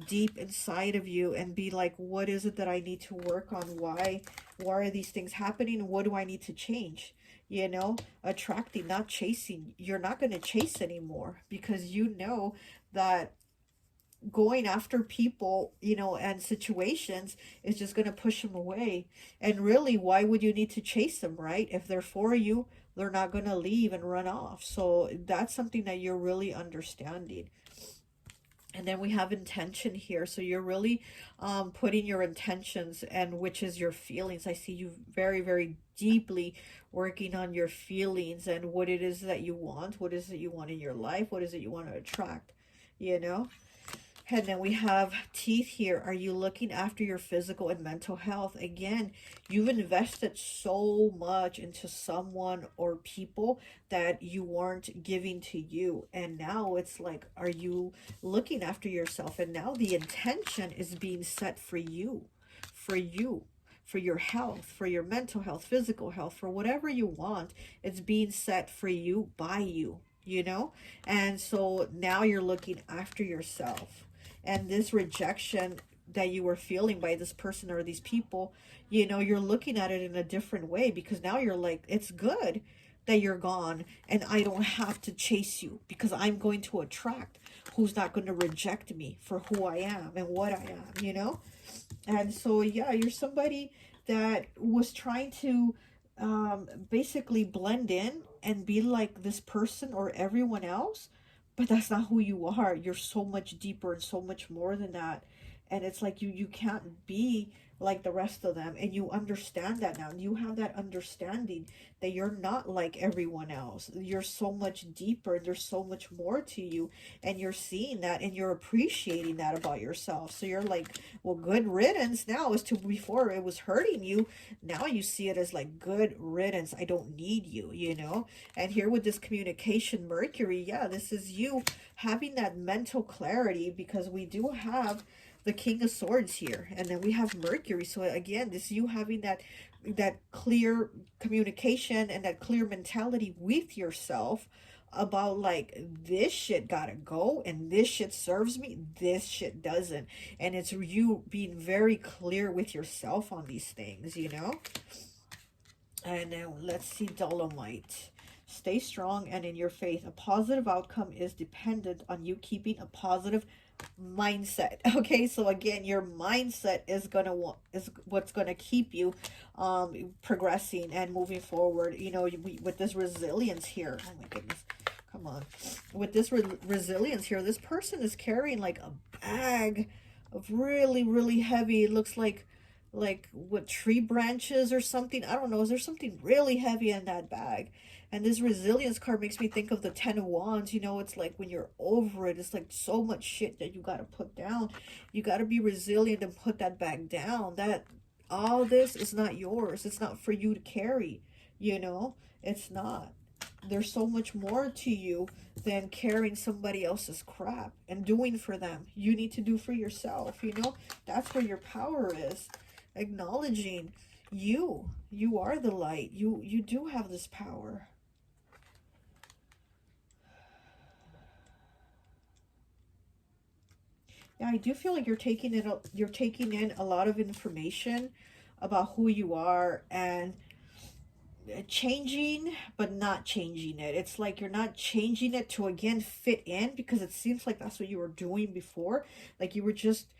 deep inside of you, and be like, what is it that I need to work on? Why are these things happening? What do I need to change? Attracting, not chasing. You're not going to chase anymore, because that going after people, and situations is just going to push them away. And really, why would you need to chase them, right? If they're for you, they're not going to leave and run off. So that's something that you're really understanding. And then we have intention here. So you're really putting your intentions, and which is your feelings. I see you very, very deeply working on your feelings and what it is that you want. What is it you want in your life? What is it you want to attract? And then we have teeth here. Are you looking after your physical and mental health? Again, you've invested so much into someone or people that you weren't giving to you. And now it's like, are you looking after yourself? And now the intention is being set for you, for you, for your health, for your mental health, physical health, for whatever you want. It's being set for you by you, And so now you're looking after yourself. And this rejection that you were feeling by this person or these people, you're looking at it in a different way, because now you're like, it's good that you're gone, and I don't have to chase you, because I'm going to attract who's not going to reject me for who I am and what I am, And so, yeah, you're somebody that was trying to basically blend in and be like this person or everyone else, but that's not who you are. You're so much deeper and so much more than that. And it's like you can't be like the rest of them, and you understand that now. You have that understanding that you're not like everyone else. You're so much deeper. There's so much more to you, and you're seeing that, and you're appreciating that about yourself. So you're like, well, good riddance now. As to before it was hurting you, now you see it as like, good riddance. I don't need you. And here with this communication Mercury, yeah, this is you having that mental clarity, because we do have the King of Swords here, and then we have Mercury. So again, this is you having that clear communication and that clear mentality with yourself about like, this shit gotta go, and this shit serves me, this shit doesn't. And it's you being very clear with yourself on these things. And now let's see Dolomite. Stay strong and in your faith. A positive outcome is dependent on you keeping a positive mindset. Okay, so again, your mindset is what's gonna keep you progressing and moving forward. With this resilience here. Oh my goodness, come on. With this resilience here, this person is carrying like a bag of really, really heavy. It looks like what, tree branches or something. I don't know. Is there something really heavy in that bag? And this resilience card makes me think of the Ten of Wands. It's like when you're over it, it's like so much shit that you got to put down. You got to be resilient and put that bag down. That all this is not yours. It's not for you to carry. It's not. There's so much more to you than carrying somebody else's crap and doing for them. You need to do for yourself. That's where your power is. Acknowledging you are the light. You do have this power. Yeah, I do feel like you're taking in a lot of information about who you are, and changing but not changing it. It's like you're not changing it to again fit in, because it seems like that's what you were doing before. Like you were just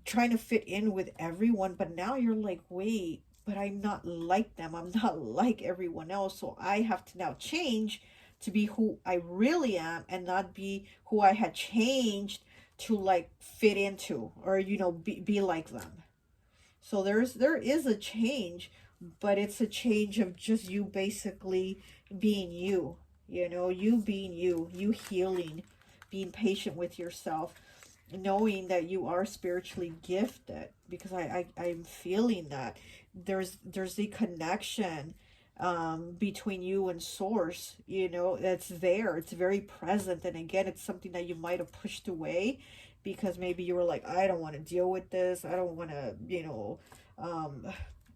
trying to fit in with everyone, but now you're like, wait, but I'm not like them. I'm not like everyone else. So I have to now change to be who I really am, and not be who I had changed to like fit into, or be like them. So there is a change, but it's a change of just you basically being you, you know, you being you, you healing, being patient with yourself, knowing that you are spiritually gifted, because I'm feeling that there's the connection between you and source, you know, that's there, it's very present. And again, it's something that you might have pushed away because maybe you were like, I don't want to deal with this, I don't want to, you know,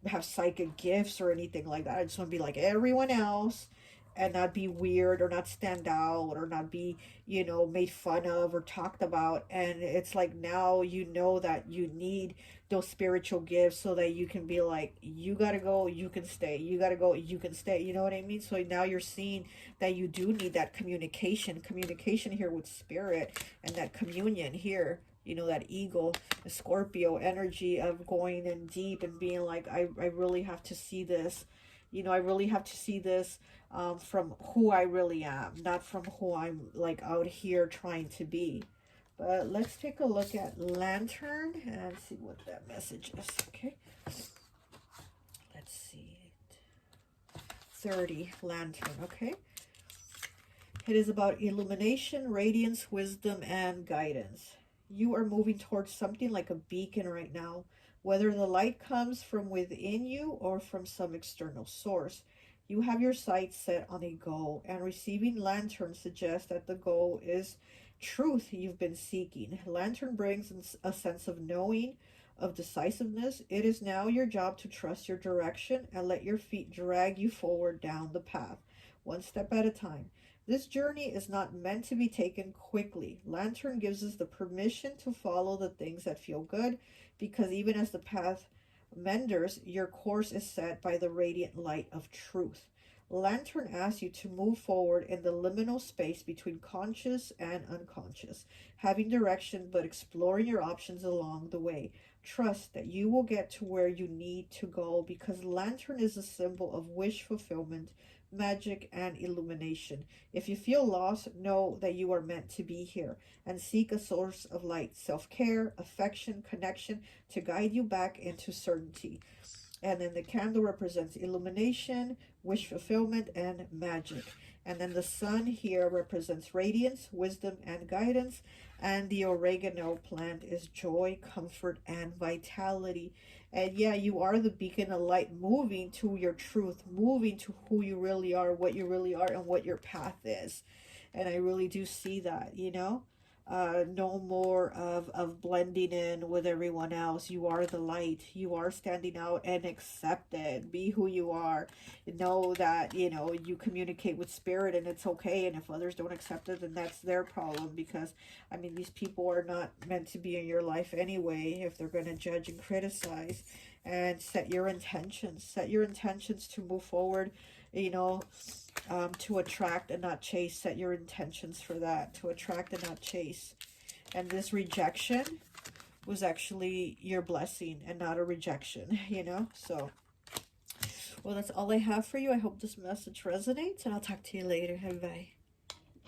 have psychic gifts or anything like that. I just want to be like everyone else and not be weird or not stand out or not be, you know, made fun of or talked about. And it's like now you know that you need those spiritual gifts so that you can be like, you gotta go, you can stay, you gotta go, you can stay, you know what I mean? So now you're seeing that you do need that communication here with spirit, and that communion here, you know, that eagle, the Scorpio energy of going in deep and being like, I really have to see this, you know, I really have to see this from who I really am, not from who I'm like out here trying to be. But let's take a look at Lantern and see what that message is. Okay, let's see. 30 Lantern. Okay, it is about illumination, radiance, wisdom, and guidance. You are moving towards something like a beacon right now, whether the light comes from within you or from some external source. You have your sights set on a goal, and receiving Lantern suggests that the goal is truth you've been seeking. Lantern brings a sense of knowing, of decisiveness. It is now your job to trust your direction and let your feet drag you forward down the path, one step at a time. This journey is not meant to be taken quickly. Lantern gives us the permission to follow the things that feel good, because even as the path menders, your course is set by the radiant light of truth. Lantern asks you to move forward in the liminal space between conscious and unconscious, having direction but exploring your options along the way. Trust that you will get to where you need to go, because Lantern is a symbol of wish fulfillment, magic, and illumination. If you feel lost, know that you are meant to be here, and seek a source of light, self-care, affection, connection to guide you back into certainty. And then the candle represents illumination, wish fulfillment, and magic. And then the sun here represents radiance, wisdom, and guidance. And the oregano plant is joy, comfort, and vitality. And yeah, you are the beacon of light, moving to your truth, moving to who you really are, what you really are, and what your path is. And I really do see that, you know? No more of blending in with everyone else. You are the light. You are standing out and accept it. Be who you are. Know that, you know, you communicate with spirit and it's okay. And if others don't accept it, then that's their problem. Because, I mean, these people are not meant to be in your life anyway if they're going to judge and criticize. And set your intentions. Set your intentions to move forward, you know, to attract and not chase. Set your intentions for that, to attract and not chase. And this rejection was actually your blessing and not a rejection, you know. So, well, that's all I have for you. I hope this message resonates, and I'll talk to you later. Bye.